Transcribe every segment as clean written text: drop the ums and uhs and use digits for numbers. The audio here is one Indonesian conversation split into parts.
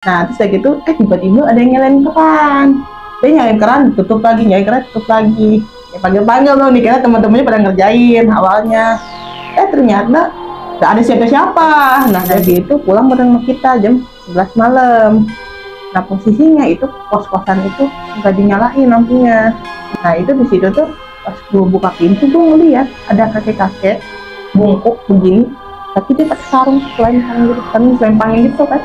Nah terus kayak gitu, tiba-tiba ada yang nyalain keran. Dia nyalain keran, tutup lagi, nyalain keran, tutup lagi. Ya panggil-panggil dong nih, karena teman-temannya pada ngerjain awalnya. Ternyata gak ada siapa-siapa. Nah dari itu pulang bareng sama kita jam 11 malam. Nah posisinya itu kos-kosan itu nggak dinyalain lampunya. Nah itu di situ tuh pas gue buka pintu gue ngeliat ada kakek-kakek bungkuk begini, tapi dia pakai sarung selempang gitu kan, selempangin gitu kan.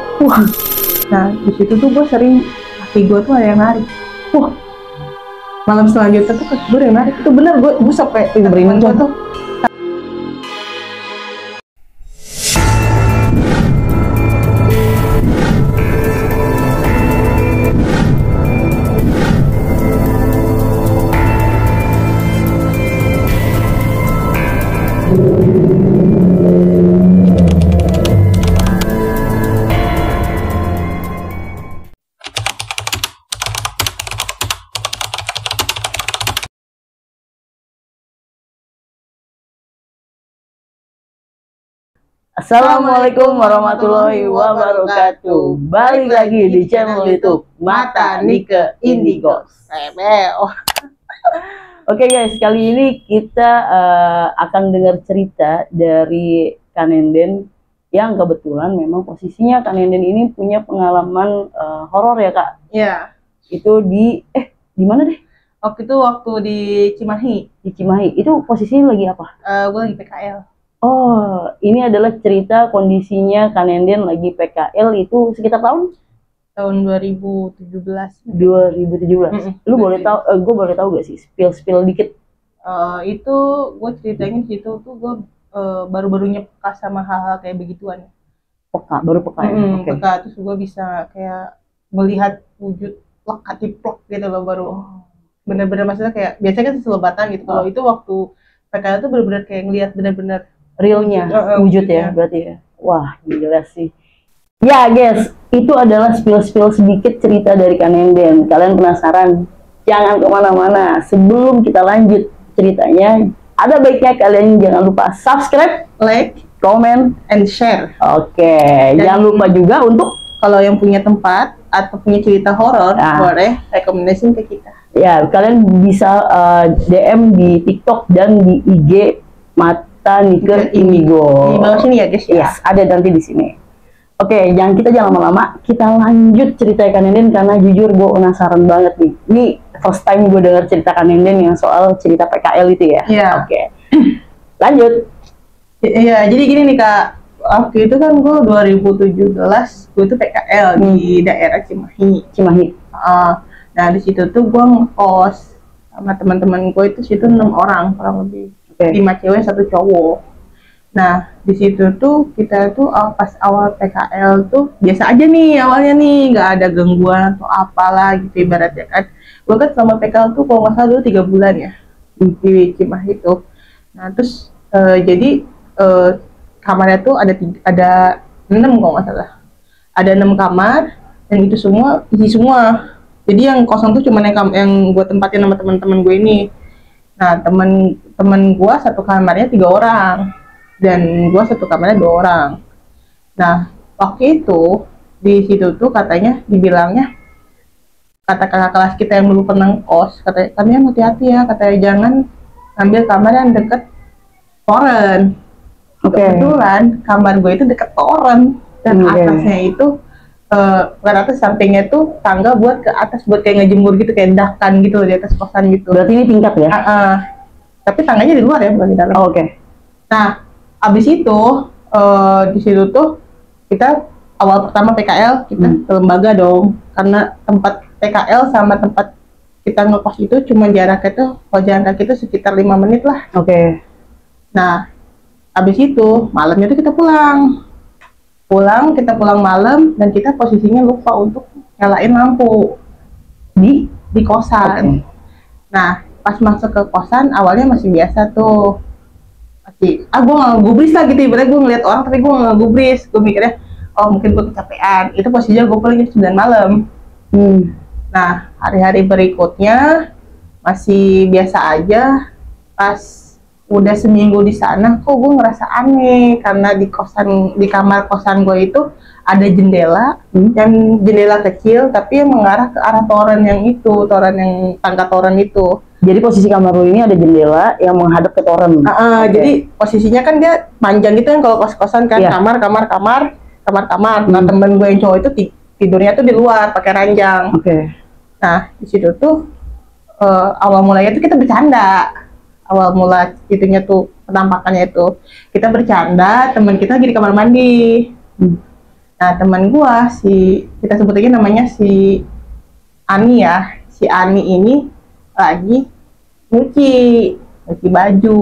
Nah di situ tuh gue sering, kaki gue tuh ada yang narik. Malam selanjutnya tuh kaki gue ada yang narik. Itu bener, gue sampai merinding gue tuh. Assalamualaikum warahmatullahi wabarakatuh. Balik lagi di channel YouTube Mata Nike Indigo. Oke guys, kali ini kita akan dengar cerita dari Kanenden yang kebetulan memang posisinya Kanenden ini punya pengalaman horor ya kak? Iya. Itu di mana deh? Waktu di Cimahi. Di Cimahi. Itu posisinya lagi apa? Gue lagi PKL. Oh, ini adalah cerita kondisinya Kanenden lagi PKL itu sekitar tahun 2017. 2017. Lu boleh tahu, gue boleh tahu gak sih spill dikit? Itu gue ceritanya di situ tuh gue baru-barunya peka sama hal-hal kayak begituan. Baru peka ya? Okay. Peka, terus gue bisa kayak melihat wujud plak gitu loh, baru bener-bener maksudnya kayak biasanya kan selebatan gitu. Kalau itu waktu PKL tuh bener-bener kayak ngelihat bener-bener realnya, wujud ya berarti ya. Wah gila sih. Ya guys, itu adalah spill sedikit cerita dari Kanenden. Kalian penasaran? Jangan kemana-mana. Sebelum kita lanjut ceritanya, ada baiknya kalian jangan lupa subscribe, like, comment, and share. Oke, jangan lupa juga untuk kalau yang punya tempat atau punya cerita horor, boleh rekomendasiin ke kita. Ya, kalian bisa DM di TikTok dan di IG Mata Nike Indigo. Di bawah sini ya guys ya. Yes, ada nanti di sini. Oke, jangan lama-lama, kita lanjut cerita Kanenden karena jujur gue penasaran banget nih. Ini first time gue denger cerita Kanenden yang soal cerita PKL itu ya. Iya. Oke. Lanjut. Iya, jadi gini nih Kak. Waktu itu kan gue 2017 gue tuh PKL di daerah Cimahi. Nah di situ tuh gue ngekos sama teman-teman gue itu situ 6 orang kurang lebih. 5 cewek 1 cowok. Nah di situ tuh kita tuh pas awal PKL tuh biasa aja nih awalnya nih, nggak ada gangguan atau apalah gitu ibaratnya kan. Gue kan selama PKL tuh kalau nggak salah dulu 3 bulan ya di Cimahi itu. Nah terus jadi kamarnya tuh ada 6 kalau nggak salah. Ada 6 kamar dan itu semua isi semua. Jadi yang kosong tuh cuma yang gue tempatin sama teman-teman gue ini. Nah temen gue satu kamarnya 3 orang dan gue satu kamarnya 2 orang. Nah waktu itu di situ tuh katanya dibilangnya, kata kakak kelas kita yang dulu pernah kos, katanya kalian hati-hati ya, katanya jangan ambil kamar yang deket toren. Kebetulan kamar gue itu deket toren dan atasnya itu bukan atas, sampingnya tuh tangga buat ke atas buat kayak ngejemur gitu, kayak dakan gitu di atas kosan gitu. Berarti ini tingkat ya? Tapi tangganya di luar ya, bukan di dalam. Oke. Nah abis itu di situ tuh kita awal pertama PKL kita ke lembaga dong, karena tempat PKL sama tempat kita ngekos itu cuma jaraknya tuh kalau jalan kaki itu sekitar 5 menit lah. Oke. Nah abis itu malamnya tuh kita pulang malam dan kita posisinya lupa untuk nyalain lampu di kosan. Nah pas masuk ke kosan awalnya masih biasa tuh, masih gue nggak gubris lah gitu, ibaratnya gue ngeliat orang tapi gue nggak gubris, gue mikirnya oh mungkin gue kecapean. Itu posisinya gue pulang jam 9 malam. Nah hari-hari berikutnya masih biasa aja. Pas udah seminggu di sana, kok gue ngerasa aneh karena di kamar kosan gue itu ada jendela, yang jendela kecil tapi yang mengarah ke arah toren yang tangga toren itu. Jadi posisi kamar lu ini ada jendela yang menghadap ke toren. Jadi posisinya kan dia panjang gitu kan kalau kos-kosan kan, kamar. Nah temen gue yang cowok itu tidurnya tuh di luar pakai ranjang. Nah di situ tuh awal mulanya tuh kita bercanda. Awal mula itunya tuh penampakannya itu kita bercanda, teman kita lagi di kamar mandi. Nah teman gua kita sebut aja namanya si Ani ya. Si Ani ini lagi nyuci baju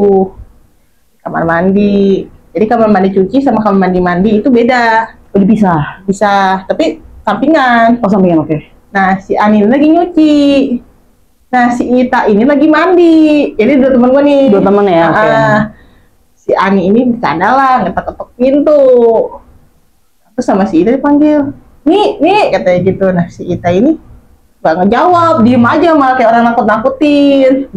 di kamar mandi. Jadi kamar mandi cuci sama kamar mandi itu beda. Bisa, tapi sampingan. Sampingan, Nah si Ani lagi nyuci. Nah si Ita ini lagi mandi. Jadi dua teman gue nih. Dua teman ya. Si Ani ini bercanda lah, ngetok-ngetok pintu. Terus sama si Ita dipanggil, nih katanya gitu. Nah si Ita ini gak ngejawab, diem aja malah kayak orang nakut-nakutin.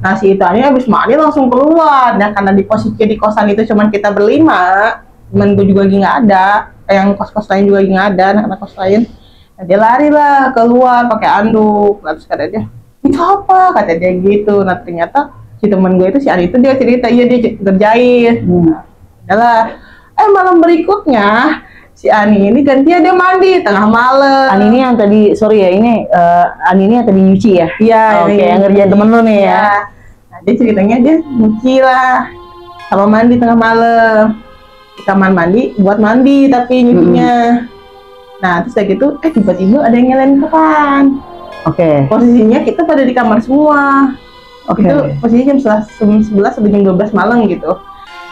Nah si Ita ini habis mandi langsung keluar. Nah karena di posisi di kosan itu cuman kita berlima, temen gue juga lagi nggak ada, yang kos-kos lain juga lagi nggak ada, anak-anak kos lain. Nah, dia lari lah keluar pakai anduk. Terus kata dia, itu apa? Kata dia gitu. Nah ternyata si temen gue itu, si Ani itu dia cerita, iya dia kerjain. Adalah, malam berikutnya si Ani ini gantian dia mandi tengah malam. Ani ini yang tadi, sorry ya, ini Ani ini yang tadi nyuci ya? Iya. Yang ngerjain temen lu nih ya? Nah dia ceritanya dia nyuci lah sama mandi tengah malam di kamar mandi, buat mandi tapi nyucinya. Nah terus kayak gitu, tiba-tiba ada yang nyalain keran. Posisinya kita pada di kamar semua. Itu posisinya jam 11 sampai jam 12 malam gitu.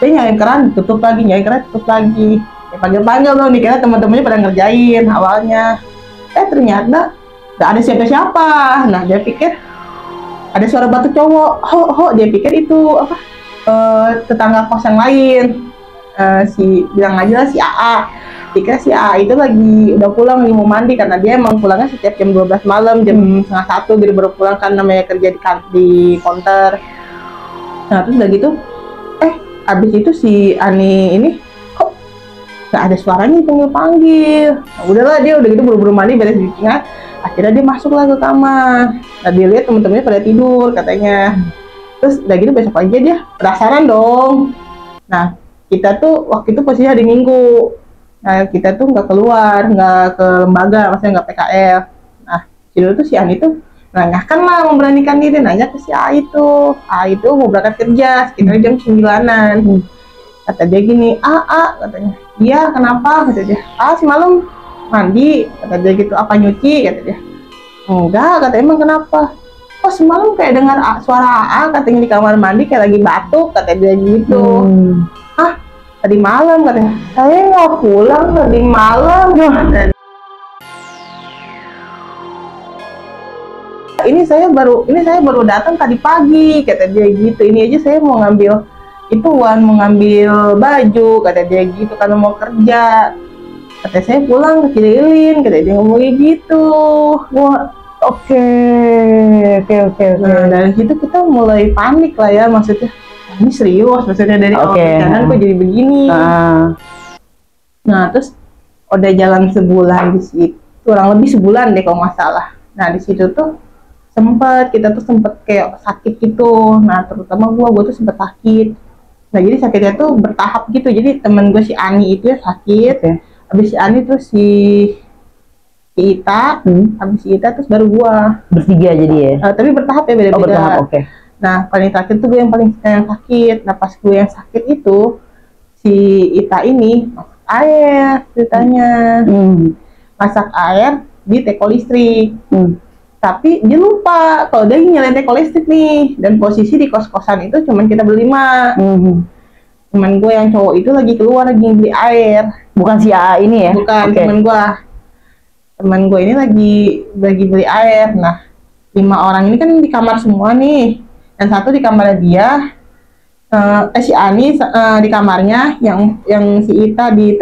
Dia nyalain keran, tutup lagi, nyalain keran, tutup lagi. Ya panggil-panggil loh nih, karena teman-temannya pada ngerjain awalnya. Ternyata gak ada siapa-siapa. Nah dia pikir ada suara batu cowok. Dia pikir itu tetangga kos yang lain. Bilang aja lah si AA. Dikira si A itu lagi udah pulang nih mau mandi, karena dia emang pulangnya setiap jam 12 malam, jam setengah 1 gitu baru pulang kan, namanya kerja di counter. Nah terus udah gitu abis itu si Ani ini kok gak ada suaranya dipanggil-panggil. Nah, udahlah dia udah gitu buru-buru mandi beres cucinya, akhirnya dia masuklah ke kamar. Nah dia lihat temen-temennya pada tidur katanya. Terus udah gitu besok pagi dia penasaran dong. Nah kita tuh waktu itu posisi hari Minggu. Nah kita tuh nggak keluar, nggak ke lembaga, maksudnya nggak PKL. Nah dulu tuh si Ani tuh nanyakan lah, memberanikan diri nanya ke si A itu mau berangkat kerja sekitar jam 9-an. Kata dia gini, katanya, iya kenapa? Kata dia, semalam mandi, kata dia gitu. Apa nyuci? Kata dia, enggak, kata emang kenapa? Oh semalam kayak dengar suara katanya di kamar mandi kayak lagi batuk, kata dia gitu. Tadi malam katanya, saya nggak pulang tadi malam. Ini saya baru datang tadi pagi, kata dia gitu. Ini aja saya mau ngambil baju, kata dia gitu, karena mau kerja. Kata saya pulang ke Cililin, kata dia ngomongnya gitu. Wah, oke. Nah dari situ kita mulai panik lah ya, maksudnya ini serius, maksudnya dari awal perjalanan kok jadi begini. Nah terus udah jalan sebulan di situ, kurang lebih sebulan deh kalau nggak salah. Nah di situ tuh kita tuh sempet kayak sakit gitu. Nah terutama gue tuh sempet sakit. Nah jadi sakitnya tuh bertahap gitu. Jadi temen gue si Ani itu ya sakit. Habis si Ani terus si Ita, habis si Ita terus baru gue. Bertiga jadi ya? Tapi bertahap ya, beda-beda. Bertahap, Nah paling terakhir tuh gue yang paling sakit. Nah pas gue yang sakit itu si Ita ini masak air ceritanya. Masak air di teko listrik. Tapi dia lupa kalau dia nyalain teko listrik nih, dan posisi di kos-kosan itu cuman kita berlima. Temen gue yang cowok itu lagi keluar lagi beli air. Bukan si AA ini ya? Bukan, temen gue ini lagi beli air. Nah 5 orang ini kan di kamar semua nih, dan satu di kamar dia, si Ani di kamarnya, yang si Ita di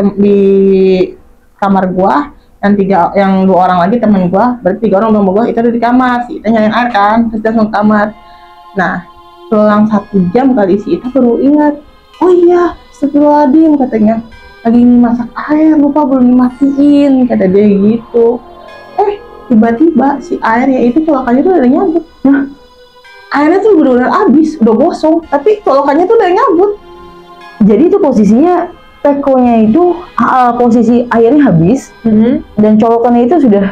kamar gua, yang 2 orang lagi temen gua, berarti 3 orang sama gua. Itu ada di kamar, si Ita nyalain air kan, terus dia langsung ke kamar. Nah selang 1 jam kali si Ita baru ingat, oh iya astagfirullahaladzim katanya, lagi masak air lupa belum dimatiin kata dia gitu. Tiba-tiba si airnya itu colokannya tuh udah nyabut. Nah, airnya tuh benar-benar habis, udah gosong, tapi colokannya tuh udah nyabut. Jadi itu posisinya tekonya itu posisi airnya habis dan colokannya itu sudah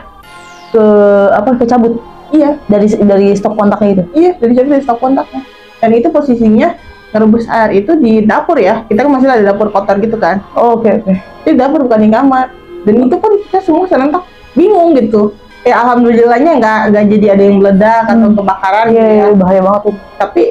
kecabut. Iya, dari stop kontaknya itu. Iya, dari stop kontaknya. Dan itu posisinya ngerebus air itu di dapur ya. Kita kan masih ada dapur kotor gitu kan. Oh, oke. Di dapur bukan di kamar. Dan itu pun kita semua serentak bingung gitu. Ya alhamdulillahnya nggak jadi ada yang meledak atau kebakaran gitu ya. Bahaya banget tuh. Tapi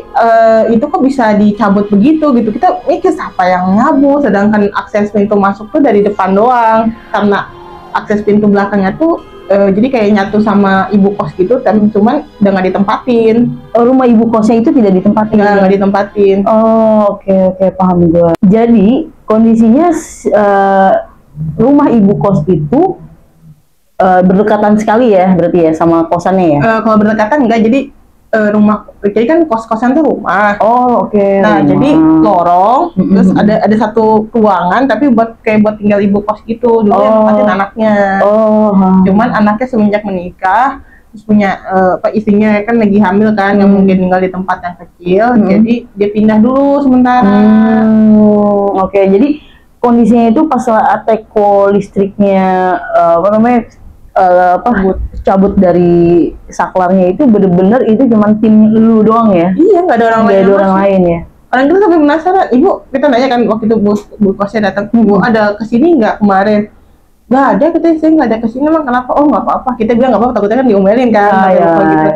itu kok bisa dicabut begitu gitu. Kita mikir siapa yang nyabut, sedangkan akses pintu masuk tuh dari depan doang. Karena akses pintu belakangnya tuh jadi kayak nyatu sama ibu kos gitu, tapi cuman udah nggak ditempatin. Oh, rumah ibu kosnya itu tidak ditempatin? Nggak ditempatin. Oh, oke, paham gue. Jadi kondisinya rumah ibu kos itu berdekatan sekali ya, berarti ya sama kosannya ya? Kalau berdekatan enggak, jadi jadi kan kos-kosan tuh rumah. Oh, oke. Nah, jadi lorong, terus ada satu ruangan, tapi buat tinggal ibu kos gitu. Dulu yang nempatin anaknya. Cuman anaknya semenjak menikah, terus punya istrinya kan lagi hamil kan, nggak mungkin tinggal di tempat yang kecil, jadi dia pindah dulu sementara. Oke, jadi kondisinya itu pas teko listriknya cabut dari saklarnya itu bener-bener itu cuman tim lu doang ya? Iya, nggak ada orang lain ya? Orang kita sampai penasaran, ibu, kita nanya kan waktu itu bu kosnya datang, ibu ada kesini nggak kemarin? Nggak ada, katanya saya nggak ada kesini, emang kenapa? Oh nggak apa-apa, kita bilang nggak apa-apa, takutnya kan diomelin kan, gitu.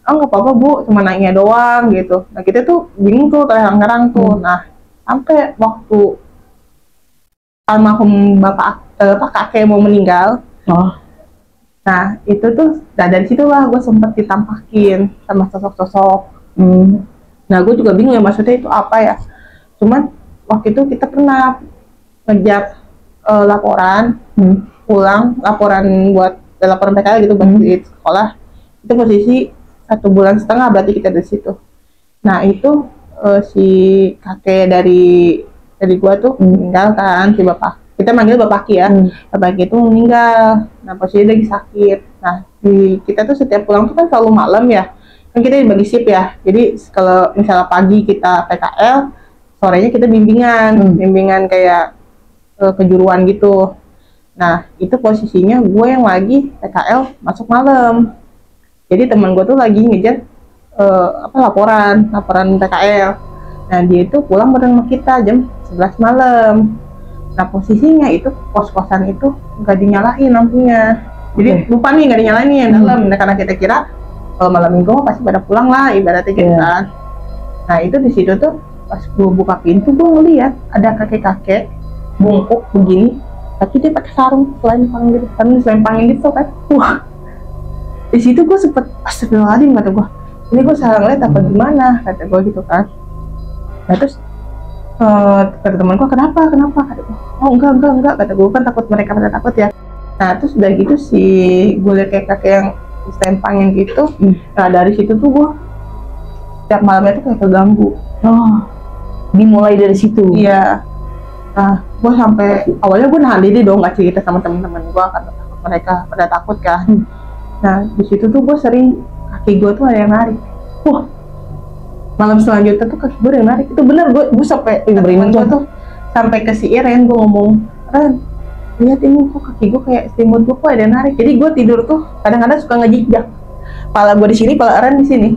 Oh nggak apa-apa bu, cuma nanya doang gitu. Nah kita tuh bingung tuh, terang-terang tuh. Nah sampai waktu almarhum kakek mau meninggal. Nah itu tuh, dari situ lah gue sempet ditampakin sama sosok-sosok. Nah gue juga bingung ya maksudnya itu apa ya. Cuman waktu itu kita pernah ngejak laporan, pulang laporan buat laporan PKL gitu buat di sekolah. Itu posisi 1,5 bulan berarti kita di situ. Nah itu si kakek dari gue tuh meninggal kan, si bapak. Kita manggil Bapak Ki ya. Bapak Ki itu meninggal. Nah, posisinya lagi sakit. Nah, kita tuh setiap pulang tuh kan selalu malam ya. Kan kita dibagi shift ya. Jadi kalau misalnya pagi kita PKL, sorenya kita bimbingan kayak kejuruan gitu. Nah, itu posisinya gue yang lagi PKL masuk malam. Jadi teman gue tuh lagi ngejar laporan PKL. Nah, dia itu pulang bareng sama kita jam 11 malam. Nah posisinya itu kos-kosan itu nggak dinyalain lampunya, jadi lupa nih nggak dinyalain nih yang dalam. Nah, karena kita kira kalau malam minggu pasti pada pulang lah ibaratnya gitu kan. Nah itu di situ tuh pas gue buka pintu gue ngeliat ada kakek-kakek bungkuk begini, tapi dia pakai sarung selempangin gitu kan. Wah, di situ gue sempet astagfirullahaladzim kata gue, ini gue salah ngeliat apa gimana kata gue gitu kan. Nah terus kata temanku kenapa kata gue, oh enggak kata gue, kan takut mereka pada takut ya. Nah terus udah gitu gue liat kayak kakek yang selempangin gitu. Nah dari situ tuh gue setiap malamnya tuh kayak keganggu. Dimulai dari situ. Iya. Nah gue sampai awalnya gue nahan diri dong, nggak cerita sama teman-teman gue karena takut mereka pada takut kan. Nah di situ tuh gue sering kaki gue tuh ada yang narik. Wah, malam selanjutnya tuh kaki gue yang narik. Itu bener, gue sampai temen gue tuh sampai ke si Iren, gue ngomong, Ren, lihat ini kok kaki gue kayak selimut gue kok ada yang narik. Jadi gue tidur tuh kadang-kadang suka ngejijak, pala gue di sini, pala Ren di sini.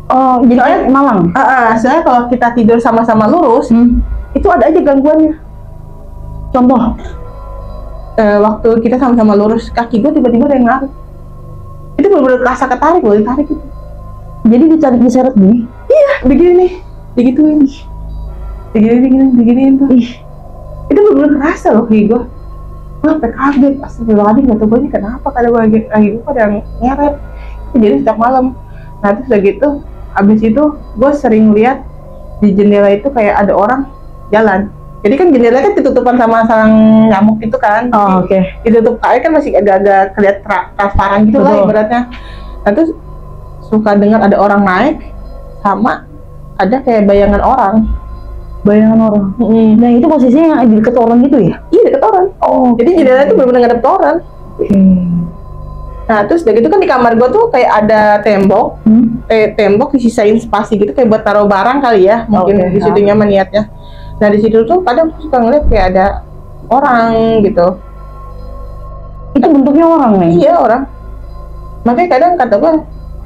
Oh, jadi soalnya malang. Soalnya kalau kita tidur sama-sama lurus, itu ada aja gangguannya. Contoh, waktu kita sama-sama lurus, kaki gue tiba-tiba ada yang narik. Itu bener-bener kerasa ketarik loh, ditarik gitu. Jadi ditarik diseret gini? Iya, begini nih, digituin, diginiin tuh. Itu bener-bener kerasa loh kaki gue. Gue sampai kaget, astagfirullahaladzim, kata gue ini kenapa? Kata gue lagi gue pada nyeret. Itu jadi setiap malam. Nah terus udah gitu, abis itu gue sering lihat di jendela itu kayak ada orang jalan. Jadi kan jendelanya kan ditutupan sama sarang nyamuk itu kan. Ditutup air kan masih agak-agak kelihatan transparan gitu lah ibaratnya. Nah terus suka dengar ada orang naik sama ada kayak bayangan orang. Nah itu posisinya yang di dekat orang gitu ya? Iya, dekat orang. Oh, jadi jendela itu benar-benar ngadep ke orang. Nah terus udah gitu kan di kamar gue tuh kayak ada tembok, tembok disisain spasi gitu kayak buat taruh barang kali ya, mungkin di situ nyaman niatnya. Nah di situ tuh kadang suka ngeliat kayak ada orang gitu. Itu bentuknya orang nih? Iya, orang. Makanya kadang kata gue,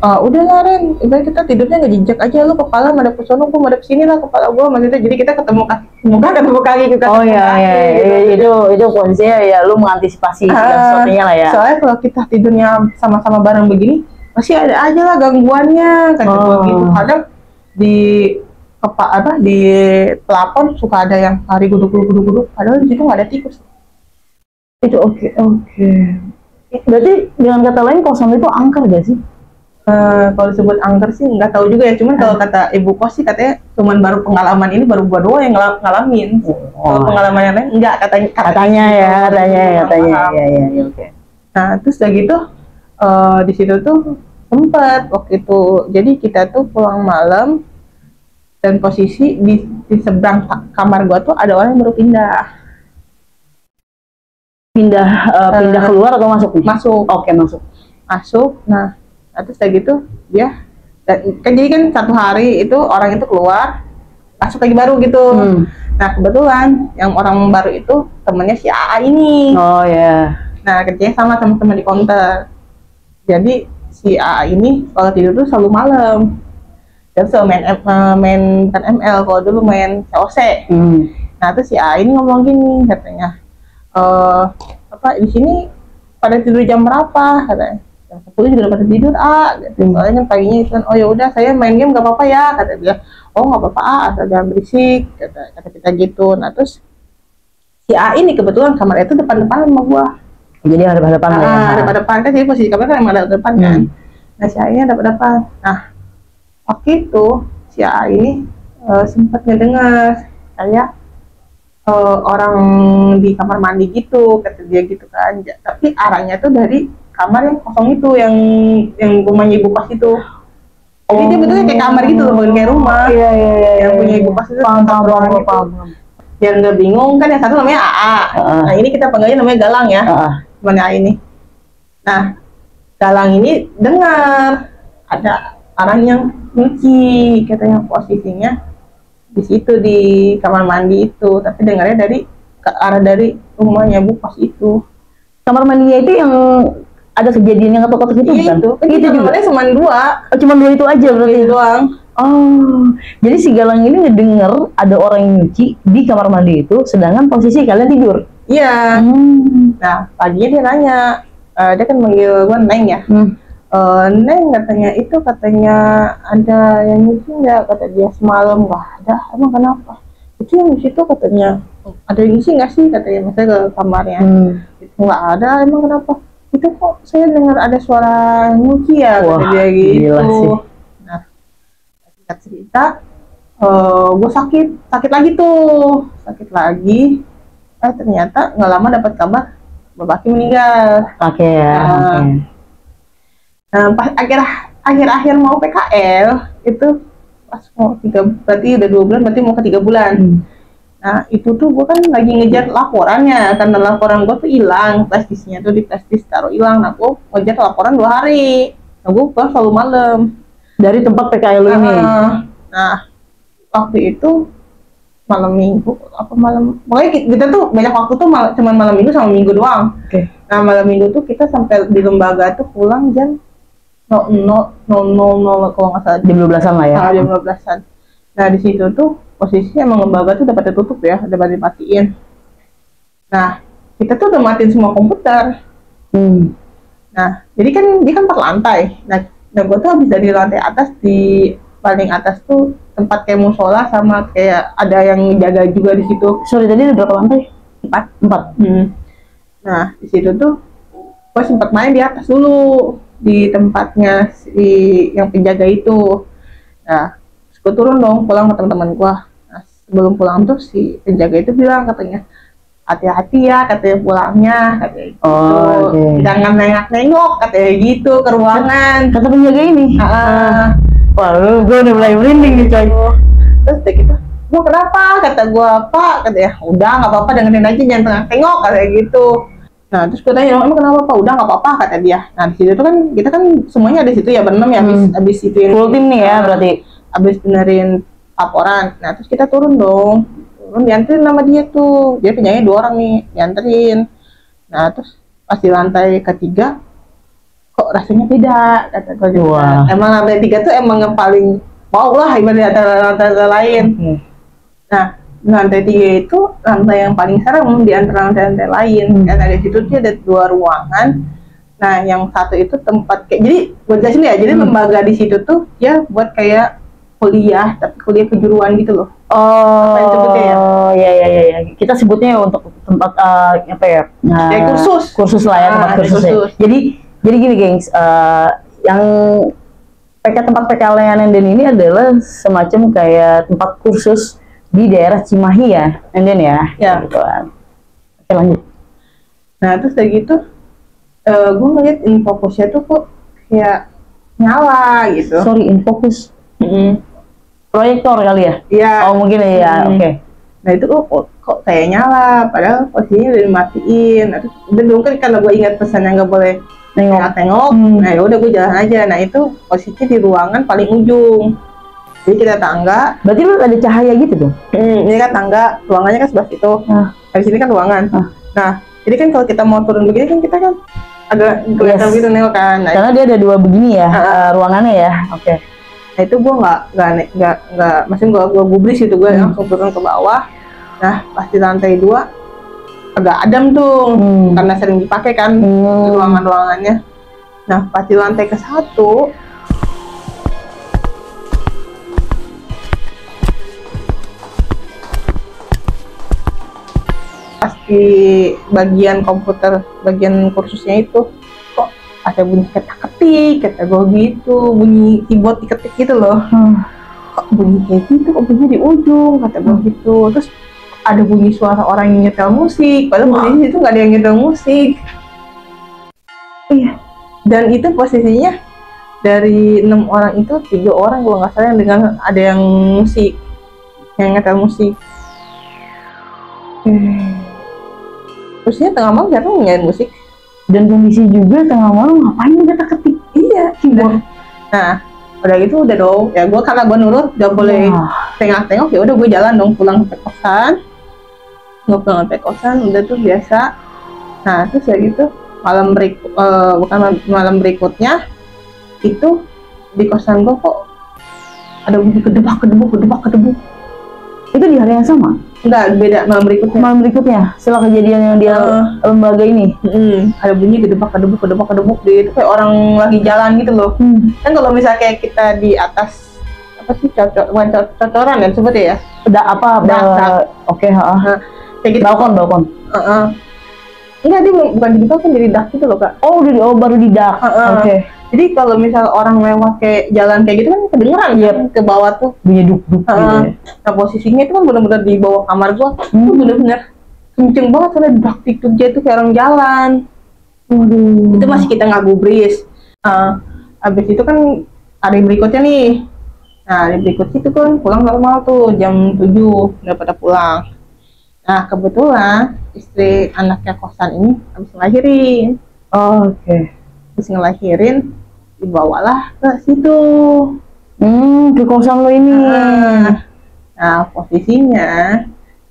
udah lah Ren, ibarat kita tidurnya ngejejak aja, lu kepala madep ke sono, gue madep sini lah kepala gue, maksudnya jadi kita ketemu kaki juga. Oh iya, gitu. itu posisinya ya lu mengantisipasi sesuatunya lah ya. Soalnya kalau kita tidurnya sama-sama bareng begini, masih ada aja lah gangguannya, kata gue gitu. Kadang di di pelapon suka ada yang lari guduk, padahal di situ nggak ada tikus. Itu oke. Berarti dengan kata lain kosan itu angker gak sih? Kalau disebut angker sih nggak tahu juga ya, cuman kalau kata ibu kos sih katanya cuman baru pengalaman ini baru gua doang yang ngalamin. Kalau pengalaman yang lain enggak, katanya ya. Oke. Nah terus udah gitu di situ tuh sempet waktu itu, jadi kita tuh pulang malam dan posisi di seberang kamar gua tuh ada orang yang baru pindah keluar atau masuk? Masuk. Oke, masuk. Nah terus kayak gitu dia kan, jadi kan satu hari itu orang itu keluar masuk lagi baru gitu. Nah kebetulan yang orang baru itu temennya si AA ini. Oh ya. Nah kerjanya sama teman-teman di counter. Jadi si AA ini kalau tidur tuh selalu malam. Dia selalu main bukan ML, kalau dulu main COC. Nah terus si AA ini ngomong gini katanya, di sini pada tidur jam berapa katanya. Jam 10 juga udah pada tidur gitu. Soalnya kan paginya itu kan, oh ya udah saya main game gak apa-apa ya, kata dia. Oh nggak apa-apa asal jangan berisik, kata kita gitu. Nah terus si A ini kebetulan kamar itu depan-depan sama gua. Jadi hadap-hadapan ya. Depan kan, jadi posisi kamar kan emang ada depan kan. Nah si A ini depan. Nah waktu itu si A ini sempat ngedengar kayak orang di kamar mandi gitu, kata dia gitu kan. Tapi arahnya tuh dari kamar yang kosong itu, yang rumahnya ibu kos itu. Jadi dia betulnya kayak kamar gitu loh, bukan kayak rumah. Iya. Yang punya ibu kos itu. Paham. Biar nggak bingung kan, yang satu namanya AA. Nah ini kita panggilnya namanya Galang ya. Mana ini. Nah Galang ini dengar ada orang yang nyuci, katanya posisinya di situ di kamar mandi itu, tapi dengarnya dari arah dari rumahnya bu kos itu. Kamar mandinya itu yang ada kejadian yang ketok-ketok itu bukan? Itu juga cuma dua. Cuma dua itu aja berarti? Itu doang. Oh, jadi si Galang ini ngedenger ada orang yang nyuci di kamar mandi itu, sedangkan posisi kalian tidur? Iya. Nah, paginya dia nanya, dia kan manggil gua Neng ya. Neng katanya ada yang nyuci nggak? Kata dia semalam nggak ada. Emang kenapa? Itu yang di situ katanya ada yang nyuci nggak sih? Katanya maksudnya ke kamarnya. Itu nggak ada. Emang kenapa? Itu kok saya dengar ada suara nyuci ya, kata dia gitu. Nah, singkat cerita, gue sakit lagi. Ternyata nggak lama dapat kabar Babaki meninggal. Nah, pas akhir mau PKL itu pas mau berarti udah 2 bulan, berarti mau ke 3 bulan. Nah itu tuh gue kan lagi ngejar laporannya, karena laporan gue tuh hilang, flashdisknya tuh di flashdisk taruh hilang. Nah gue ngejar laporan 2 hari. Nah gue pulang selalu malam dari tempat PKL lu ini. Nah waktu itu malam minggu pokoknya kita tuh banyak waktu tuh cuma malam minggu sama minggu doang. Nah malam minggu tuh kita sampai di lembaga tuh pulang jam 00 kalau nggak salah, jam 12-an lah ya. Jam 12-an. Nah di situ tuh posisinya emang lembaga tuh udah pada tutup ya, udah pada dimatiin. Nah kita tuh udah matiin semua komputer. Nah jadi kan dia kan 4 lantai. Nah gue tuh habis dari lantai atas, di paling atas tuh tempat kayak musola sama kayak ada yang jaga juga di situ. Sorry, tadi ada berapa lantai? 4. Nah di situ tuh gue sempat main di atas dulu di tempatnya si yang penjaga itu. Nah gue turun dong pulang ke teman-teman gue. Nah sebelum pulang tuh si penjaga itu bilang katanya, hati-hati ya katanya pulangnya, katanya gitu. Jangan nengok-nengok katanya gitu ke ruangan. Kata penjaga ini? Wah, gue udah mulai merinding nih coy. terus udah gitu, gua kenapa, kata gua, Pak, kata ya, udah nggak apa-apa, dengerin aja, jangan tengok, kayak gitu. Nah terus gue tanya, emang kenapa Pak, udah nggak apa-apa, kata dia. Nah di situ tuh kan kita kan semuanya ada di situ ya, berenam ya, abis itu yang full tim nih ya berarti, abis benerin laporan. Nah terus kita turun dong, turun dianterin sama dia tuh, dia penyanyi 2 orang nih, dianterin. Nah terus pas di lantai ketiga kok rasanya beda, kata gue gitu. Emang lantai 3 tuh emang yang paling wow lah ibaratnya lantai lain. Nah lantai 3 itu lantai yang paling serem di antara lantai-lantai lain. Dan dari situ dia ada 2 ruangan. Nah yang satu itu tempat kayak, jadi buat jelasin ya, jadi lembaga di situ tuh ya buat kayak kuliah, tapi kuliah kejuruan gitu loh. Oh ya. Kita sebutnya untuk tempat apa ya? Kayak kursus lah ya, tempat kursus. Ya. Jadi gini gengs, yang tempat PKL Nenden ini adalah semacam kayak tempat kursus di daerah Cimahi ya, Nenden ya. Ya. Gitu kan. Oke lanjut. Nah terus kayak gitu, gue ngeliat infokusnya tuh kok kayak nyala gitu. Sorry, infokus. Proyektor kali ya? Iya. Oh mungkin ya, oke. Nah itu kok kayak nyala, padahal posisinya udah dimatiin. Nah, terus mungkin karena gue ingat pesannya nggak boleh tengok. Nah ya udah gue jalan aja. Nah itu posisinya di ruangan paling ujung. Jadi kita tangga. Berarti lu ada cahaya gitu dong? Ini kan tangga, ruangannya kan sebelah situ. Dari sini kan ruangan. Nah jadi kan kalau kita mau turun begini kan kita kan agak kelihatan gitu nih kan. Nah, karena dia ada 2 begini ya, ruangannya ya. Oke. Nah itu gue nggak maksudnya gue gubris gitu, gue langsung turun ke bawah. Nah pas di lantai 2 agak adem tuh, karena sering dipakai kan ruangan-ruangannya. Nah pas di lantai ke 1 pas di bagian komputer, bagian kursusnya itu kok ada bunyi ketik-ketik, kata gue gitu, bunyi keyboard diketik gitu loh. Kok bunyi kayak gitu, kok bunyi di ujung, kata gue gitu. Terus ada bunyi suara orang yang nyetel musik, padahal posisi itu nggak ada yang nyetel musik. Iya. Dan itu posisinya dari 6 orang itu 3 orang kalau nggak salah yang dengar ada yang musik, yang nyetel musik. Terusnya tengah malam siapa nyanyiin musik? Dan kondisi juga tengah malam ngapain kita ketik? Iya, keyboard. Nah, udah gitu udah dong. Ya gue karena gue nurut, gak boleh tengok-tengok, ya udah gue jalan dong pulang ke kosan. Gue pulang ke kosan, udah tuh biasa. Nah, terus ya gitu malam berikutnya itu di kosan gue kok ada bunyi kedebak. Itu di hari yang sama? Enggak, beda malam berikutnya. Malam berikutnya, setelah kejadian yang di lembaga ini. Ada bunyi kedebak di itu kayak orang lagi jalan gitu loh. Kan kalau misalnya kayak kita di atas apa sih cocoran ya sebut ya? Oke, kayak gitu. Balkon. Enggak, dia bukan di balkon, jadi dak gitu loh, Kak. Baru di dak. Oke. Jadi kalau misal orang lewat kayak jalan kayak gitu kan kedengeran kan ke bawah tuh bunyi duk-duk gitu. Nah posisinya itu kan benar-benar di bawah kamar gua. Itu benar-benar kenceng banget, soalnya dak-dikduk dia tuh kayak orang jalan. Itu masih kita nggak gubris. Habis itu kan hari berikutnya nih. Nah hari berikutnya itu kan pulang normal tuh jam 7 udah pada pulang. Nah kebetulan istri anaknya kosan ini habis ngelahirin. Habis ngelahirin dibawalah ke situ, ke kosan lo ini. Nah posisinya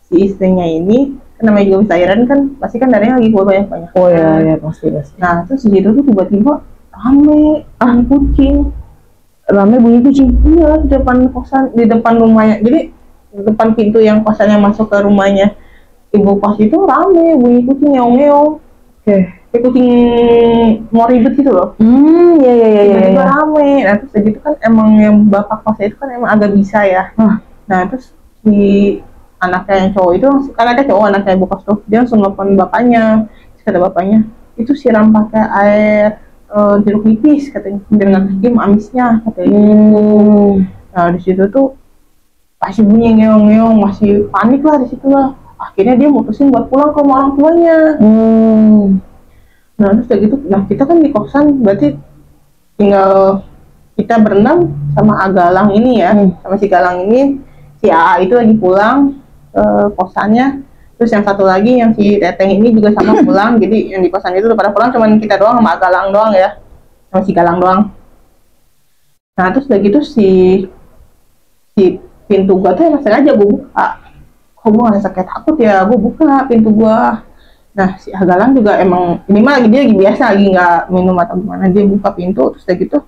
si istrinya ini kan namanya juga lahiran kan pasti kan darahnya lagi keluar banyak. Oh ya pasti. Nah terus di situ tuh tiba-tiba rame kucing. Rame bunyi kucing? Iya, di depan kosan, di depan rumahnya. Jadi di depan pintu yang kosannya masuk ke rumahnya ibu kos itu rame bunyi kucing ngeong-ngeong. Kayak kucing mau ribet gitu loh. Tiba-tiba rame. Nah terus gitu kan emang yang bapak kosnya itu kan emang agak bisa ya. Nah terus si anaknya yang cowok itu kan ada cowok anaknya ibu kos tuh, dia langsung nelfon bapaknya. Terus kata bapaknya itu siram pakai air jeruk nipis katanya biar nggak kekim amisnya katanya. Nah di situ tuh masih bunyi ngeong-ngeong, masih panik lah di situ lah. Akhirnya dia mutusin buat pulang ke rumah orang tuanya. Nah terus kayak gitu, nah kita kan di kosan berarti tinggal kita berenam sama Agalang ini ya, sama si Galang ini, si AA itu lagi pulang ke kosannya. Terus yang satu lagi yang si Teteh ini juga sama pulang. Jadi yang di kosan itu udah pada pulang, cuman kita doang sama Galang doang ya, sama si Galang doang. Nah terus udah gitu si pintu gua tuh emang sengaja gua buka. Kok gua ngerasa kayak takut ya, gua buka pintu gua. Nah si Galang juga emang ini mah dia lagi biasa, lagi nggak minum atau gimana, dia buka pintu. Terus udah gitu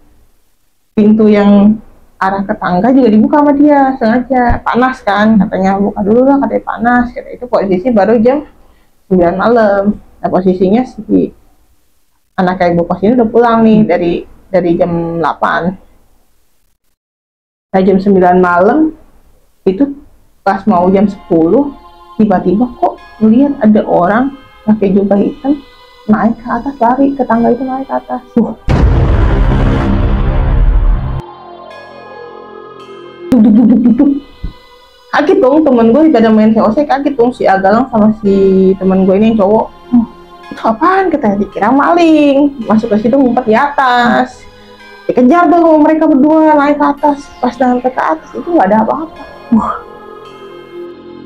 pintu yang arah ke tangga juga dibuka sama dia sengaja. Panas kan katanya, buka dulu lah katanya, panas kata. Itu posisi baru jam 9 malam. Nah posisinya si anak kayak ibu kos ini udah pulang nih dari jam 8. Nah jam 9 malam itu pas mau jam 10 tiba-tiba kok melihat ada orang pakai jubah hitam naik ke atas, lari ke tangga itu, naik ke atas. Kaget dong temen gue, pada main VOC kaget dong si Agalang sama si temen gue ini yang cowok. Itu apaan, katanya, dikira maling, masuk ke situ ngumpet di atas. Dikejar dong mereka berdua naik ke atas. Pas sampai ke atas itu nggak ada apa-apa.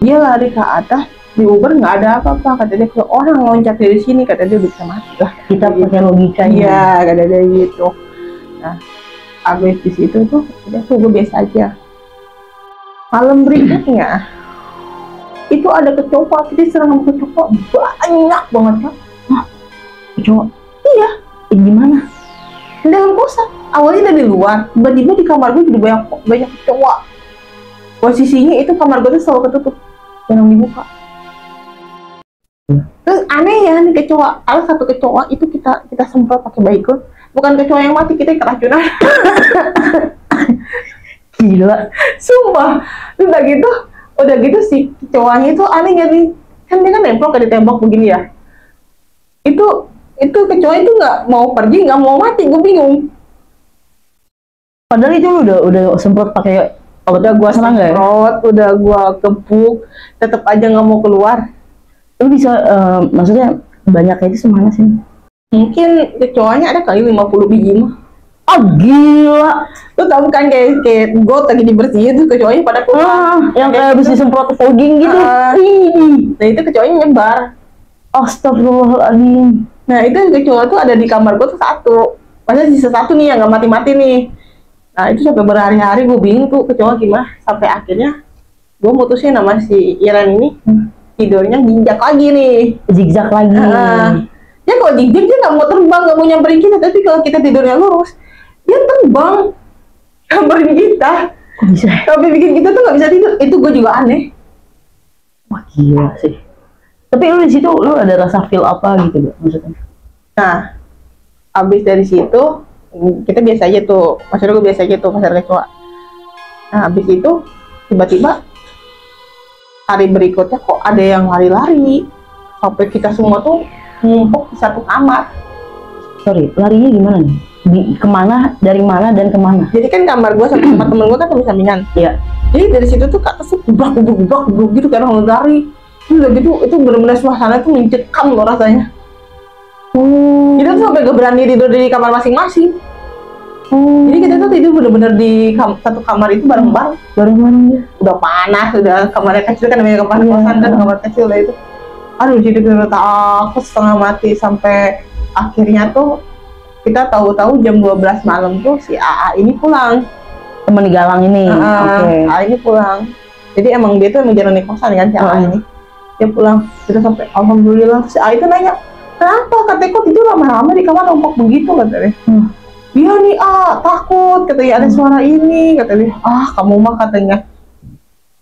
Dia lari ke atas, di Uber nggak ada apa-apa. Kata dia kalau orang loncat dari sini, kata dia bisa mati lah. Kita pakai logikanya. Iya, kata dia gitu. Nah, abis di situ tuh udah tuh gue biasa aja. Malam berikutnya itu ada kecoa, kita serang sama kecoa banyak banget kan. Kecoa? Iya. Gimana? Di dalam kosan. Awalnya dari luar, tiba-tiba di kamar gue jadi banyak kecoa. Posisinya itu kamar gue tuh selalu ketutup, jarang dibuka. Terus aneh ya nih kecoa. Ada satu kecoa itu kita semprot pakai baygon. Bukan kecoa yang mati, kita keracunan. Gila, sumpah. Terus udah gitu si kecoanya itu aneh gak nih? Kan dia kan nempel ke di tembok begini ya. Itu kecoa itu nggak mau pergi, nggak mau mati, gue bingung. Padahal itu udah semprot pakai Udah gua serangga ya? udah gua kepuk, tetap aja nggak mau keluar. Lu bisa, maksudnya banyaknya itu semana sih? Mungkin kecoanya ada kali 50 biji mah. Oh gila, Lu tahu kan kayak got lagi dibersihin tuh kecoanya pada keluar. yang kayak habis disemprot fogging gitu. Nah itu kecoanya nyebar. Astagfirullahaladzim. Nah itu kecoa tuh ada di kamar gua tuh satu. Masa sisa satu nih yang nggak mati-mati nih. Nah itu sampai berhari-hari gue bingung tuh kecoa gimana. Sampai akhirnya gue mutusin sama si Iren ini tidurnya zigzag lagi nih. Zigzag lagi. Ya kalau zigzag dia nggak mau terbang, nggak mau nyamperin kita. Tapi kalau kita tidurnya lurus, dia terbang nyamperin kita. Kok bisa? Sampai bikin kita tuh nggak bisa tidur. Itu gue juga aneh. Wah gila sih. Tapi lu di situ lu ada rasa feel apa gitu gak maksudnya? Nah, abis dari situ kita biasa aja tuh, maksudnya gue biasa aja tuh pasar kecoa. Nah, abis itu tiba-tiba hari berikutnya kok ada yang lari-lari sampai kita semua tuh ngumpul di satu kamar. Sorry, larinya gimana nih? Kemana, dari mana dan kemana? Jadi kan kamar gue sama kamar temen gue kan samping-sampingan. Iya. Jadi dari situ tuh ke atas tuh gubrak gitu kan orang lari. Terus udah gitu itu benar-benar suasana tuh mencekam loh rasanya. Kita tuh sampai gak berani tidur di kamar masing-masing. Jadi kita tuh tidur bener-bener di satu kamar itu bareng-bareng. Ya. Udah panas, udah kamarnya kecil kan, namanya kamar kosan kan, kamar kecil lah itu. Aduh, jadi kita takut setengah mati sampai akhirnya tuh kita tahu-tahu jam 12 malam tuh si AA ini pulang. Temen di Galang ini. Oke. AA ini pulang. Jadi emang dia tuh emang jarang di kosan kan si AA ini. Dia pulang, kita sampai alhamdulillah. Si AA itu nanya, kenapa? Katanya kok tidur lama-lama di kamar ompok begitu katanya. Iya nih takut katanya ada suara ini katanya. Kamu mah katanya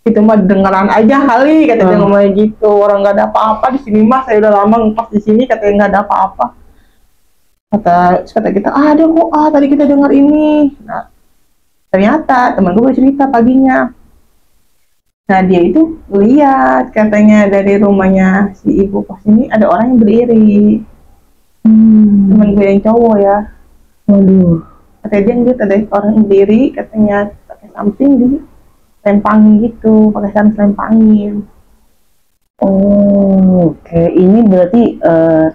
itu mah dengeran aja kali katanya ngomongnya gitu. Orang nggak ada apa-apa di sini mah, saya udah lama ngepas di sini katanya nggak ada apa-apa. Kata kita ada kok tadi kita dengar ini. Nah ternyata teman gue cerita paginya. Nah dia itu lihat katanya dari rumahnya si ibu kos ini ada orang yang berdiri. Temen gue yang cowok ya. Waduh. Katanya dia ada orang yang berdiri, katanya pakai something di lempangin gitu, pakai sarung lempangin. Oh, oke. Ini berarti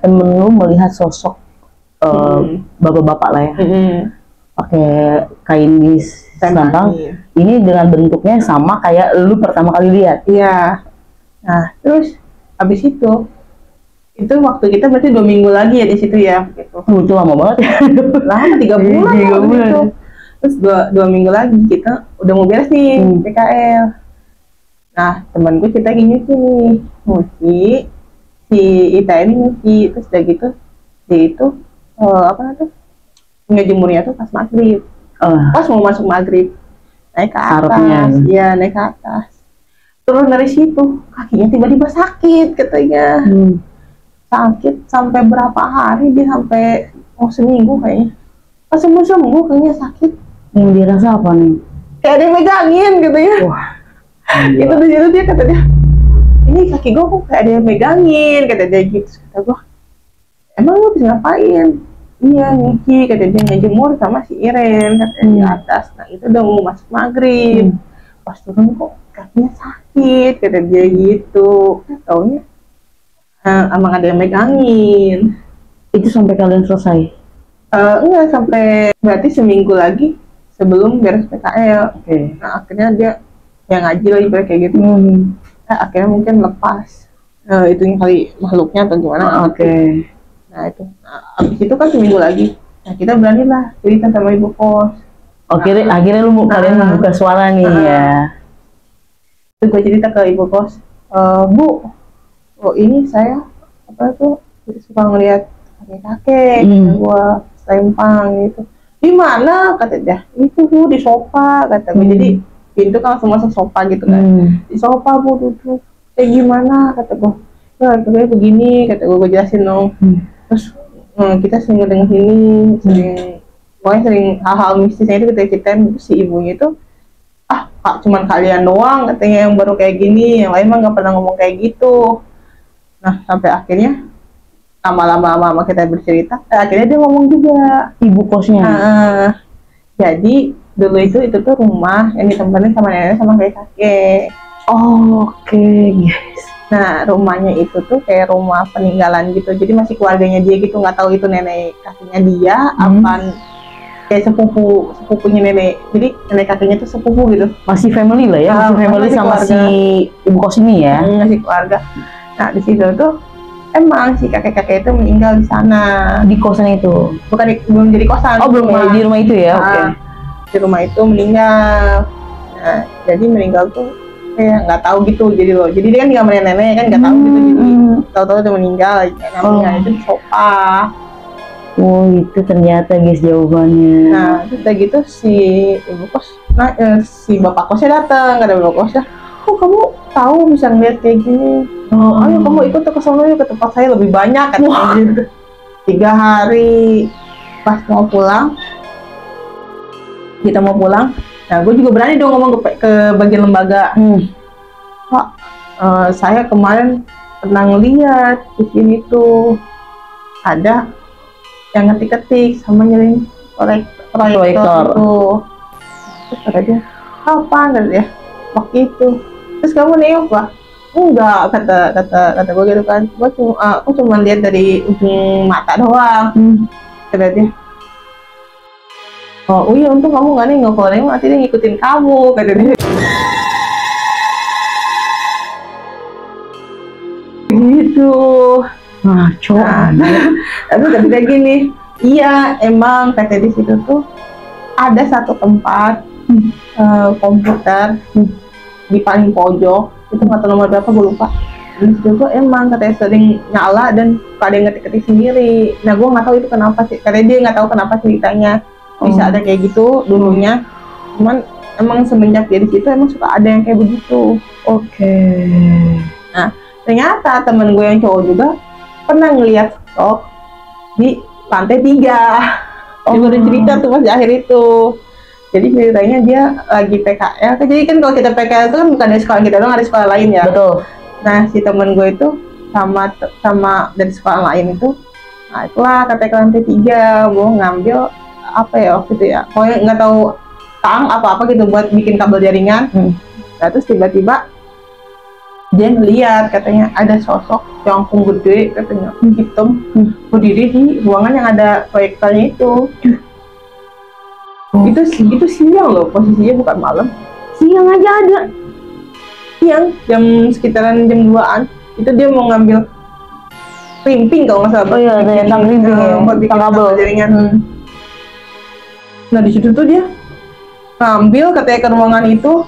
temen lu melihat sosok bapak-bapak lah ya. Pakai kain bis selempang. Ini dengan bentuknya sama kayak lu pertama kali lihat. Iya. Nah, terus habis itu waktu kita berarti 2 minggu lagi ya di situ ya, gitu. Itu lama banget ya. Lama 3 bulan. 3 bulan. Gitu. Terus 2 minggu lagi kita udah mau beres nih PKL. Nah, temen gue cerita gini sih, Muci, si Ita ini Muci, terus udah gitu, dia itu apa namanya? Ngejemurnya tuh pas maghrib. Pas mau masuk maghrib, naik ke atas, ya naik ke atas. Turun dari situ, kakinya tiba-tiba sakit katanya. Sakit sampai berapa hari, dia sampai seminggu kayaknya. Pas sembuh kayaknya sakit. Yang dia rasa apa nih? Kayak ada yang megangin gitu ya. Wah. Itu di situ dia kata dia, ini kaki gue kok kayak ada yang megangin, kata dia gitu. Kata gue, emang lu bisa ngapain? Iya nyuci, kata dia ngejemur sama si Iren katanya di atas. Nah itu udah mau masuk maghrib, pas turun kok kakinya sakit, kata dia gitu. Taunya emang ada yang megangin. Itu sampai kalian selesai? Enggak, sampai berarti seminggu lagi sebelum beres PKL. Nah akhirnya dia yang ngaji lagi kayak gitu. Nah, akhirnya mungkin lepas itu yang kali makhluknya atau gimana. Nah itu, abis itu kan seminggu lagi. Nah kita beranilah cerita sama ibu kos. Akhirnya kalian membuka suara nih ya. Itu gue cerita ke ibu kos, Bu, ini saya apa tuh suka ngeliat kakek gua selempang gitu. Di mana kata dia? Itu Bu di sofa kata gue. Jadi pintu kan langsung masuk sofa gitu kan. Di sofa Bu duduk. Kayak gimana kata gue? Ya kayak begini kata gue jelasin dong. Terus kita sering dengar ini, sering hal-hal mistisnya itu kita ceritain. Si ibunya itu Pak, cuman kalian doang katanya yang baru kayak gini, yang lain mah nggak pernah ngomong kayak gitu. Nah sampai akhirnya lama-lama kita bercerita, akhirnya dia ngomong juga ibu kosnya. Jadi dulu itu tuh rumah yang ditempatin sama nenek sama kakek. Guys. Nah rumahnya itu tuh kayak rumah peninggalan gitu, jadi masih keluarganya dia gitu, nggak tahu itu nenek kakeknya dia apa kayak sepupunya nenek. Jadi nenek kakeknya tuh sepupu gitu. Masih family lah ya, masih family sama keluarga. Si ibu kos ini ya. Masih keluarga. Nah di situ tuh emang si kakek-kakek itu meninggal di sana. Di kosan itu? Belum jadi kosan. Belum di rumah itu ya. Di rumah itu meninggal. Nah jadi meninggal tuh kayak nggak tahu gitu jadi loh. Jadi dia kan tinggal sama nenek kan nggak tahu gitu. Jadi tahu-tahu udah meninggal. Namanya itu di sofa. Itu ternyata guys jawabannya. Nah terus kayak gitu si ibu kos, si bapak kosnya datang, nggak ada bapak kosnya. Kok kamu tahu bisa ngeliat kayak gini? Ayo kamu ikut ke sono yuk, ke tempat saya lebih banyak katanya gitu. 3 hari pas mau pulang, kita mau pulang. Nah gue juga berani dong ngomong ke bagian lembaga. Pak, saya kemarin pernah ngeliat di sini tuh ada yang ngetik-ketik sama nyelin proyektor tuh. Terus kata dia, kapan kata dia? Waktu itu. Terus kamu nengok Pak? Enggak, kata gue gitu kan. Aku cuma lihat dari ujung mata doang. Kata dia. Oh iya, untung kamu nggak nengok. Kalau nengok nanti dia ngikutin kamu, kata dia. Gitu. Tapi tadi kayak gini, iya emang kata di situ tuh ada satu tempat komputer di paling pojok, itu nggak tahu nomor berapa gue lupa. Di situ tuh emang katanya sering nyala dan ada yang ngetik-ngetik sendiri. Nah gue nggak tahu itu kenapa sih, katanya dia nggak tahu kenapa ceritanya bisa ada kayak gitu dulunya. Cuman emang semenjak dia di situ emang suka ada yang kayak begitu. Nah ternyata temen gue yang cowok juga pernah ngelihat sosok di lantai 3. Dia udah cerita tuh pas di akhir itu. Jadi ceritanya dia lagi PKL. Jadi kan kalau kita PKL itu kan bukan dari sekolah kita doang, ada sekolah lain ya. Betul. Nah si temen gue itu sama dari sekolah lain itu, nah itulah katanya ke lantai 3 mau ngambil apa ya waktu itu ya. Pokoknya nggak tahu tang apa gitu buat bikin kabel jaringan. Nah terus tiba-tiba dia ngeliat katanya ada sosok jangkung gede katanya hitam berdiri di ruangan yang ada proyektornya itu. Itu siang loh, posisinya bukan malam. Siang aja ada. Siang, jam sekitaran jam 2-an. Itu dia mau ngambil rimping kalau nggak salah. Oh iya, ada yang rimping ya, buat bikin kabel jaringan. Nah di situ tuh dia ngambil katanya ke ruangan itu,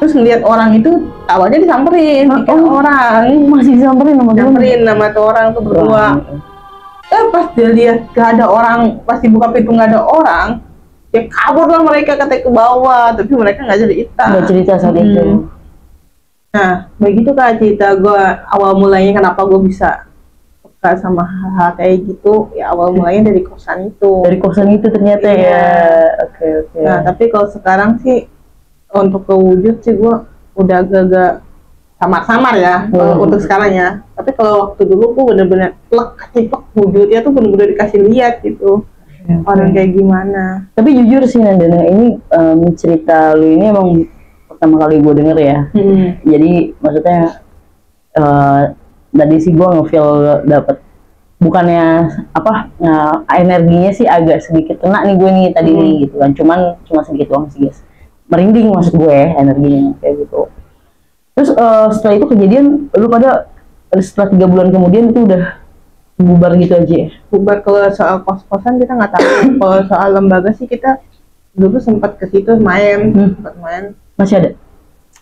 terus ngeliat orang itu, awalnya disamperin, orang masih disamperin sama tuh orang tuh berdua. Pas dia lihat gak ada orang, pas dibuka pintu gak ada orang, ya kabur lah mereka katanya ke bawah, tapi mereka nggak cerita saat itu. Nah begitu Kak cerita gue awal mulanya kenapa gue bisa suka sama hal-hal kayak gitu, ya awal mulanya dari kosan itu ternyata ya. Oke. Nah tapi kalau sekarang sih untuk kewujud sih gue udah agak samar-samar ya untuk sekarang ya. Tapi kalau waktu dulu gue bener-bener plek wujudnya tuh bener-bener dikasih lihat gitu. Orang kayak gimana. Tapi jujur sih Nandana, ini cerita lu ini emang pertama kali gue denger ya. Jadi maksudnya tadi sih gue nge-feel dapet, bukannya apa, energinya sih agak sedikit kena nih gue nih tadi nih gitu kan. Cuma sedikit doang sih guys. Merinding maksud gue energinya kayak gitu. Terus setelah itu kejadian lu pada setelah 3 bulan kemudian itu udah bubar gitu aja ya? Bubar. Kalau soal kos-kosan kita nggak tahu. Kalau soal lembaga sih kita dulu sempat ke situ main. Masih ada?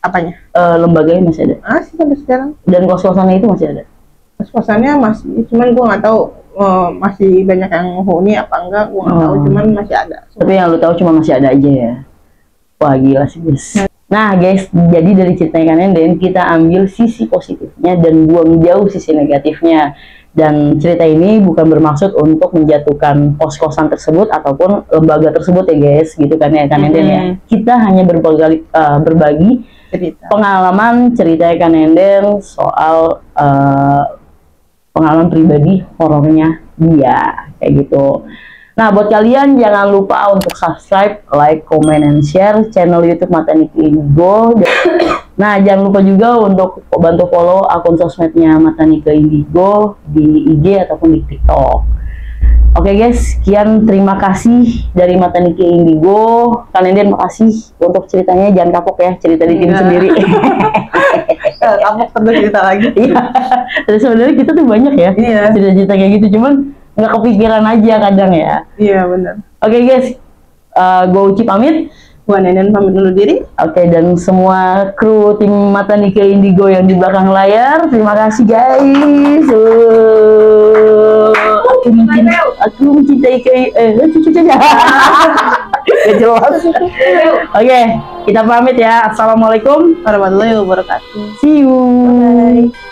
Apanya? Lembaganya masih ada? Masih sampai sekarang. Dan kos-kosannya itu masih ada? Kos-kosannya masih, cuman gue nggak tahu masih banyak yang huni apa enggak, gue nggak tahu, cuman masih ada. Tapi yang lu tahu cuma masih ada aja ya? Wah gila sih guys. Nah guys, jadi dari ceritanya Kak Nenden kita ambil sisi positifnya dan buang jauh sisi negatifnya. Dan cerita ini bukan bermaksud untuk menjatuhkan kos-kosan tersebut ataupun lembaga tersebut ya guys, gitu kan ya Kak Nenden ya. Kita hanya berbagi cerita. Pengalaman ceritanya Kak Nenden soal pengalaman pribadi horornya dia kayak gitu. Nah, buat kalian jangan lupa untuk subscribe, like, comment, and share channel YouTube Mata Nike Indigo. Nah, jangan lupa juga untuk bantu follow akun sosmednya Mata Nike Indigo di IG ataupun di TikTok. Oke guys, sekian, terima kasih dari Mata Nike Indigo. Kak Nenden makasih untuk ceritanya, jangan kapok ya, cerita di tim sendiri. Kapok terus cerita lagi. Iya, terus sebenarnya kita tuh banyak ya cerita-cerita kayak gitu, cuman nggak kepikiran aja kadang ya. Iya benar. Oke guys, gue Uci pamit. Gua Nenden pamit dulu diri. Oke, dan semua kru tim Mata Nike Indigo yang di belakang layar, terima kasih guys. Aku mencintai jelas. Oke, kita pamit ya. Assalamualaikum warahmatullahi wabarakatuh. See you. Bye.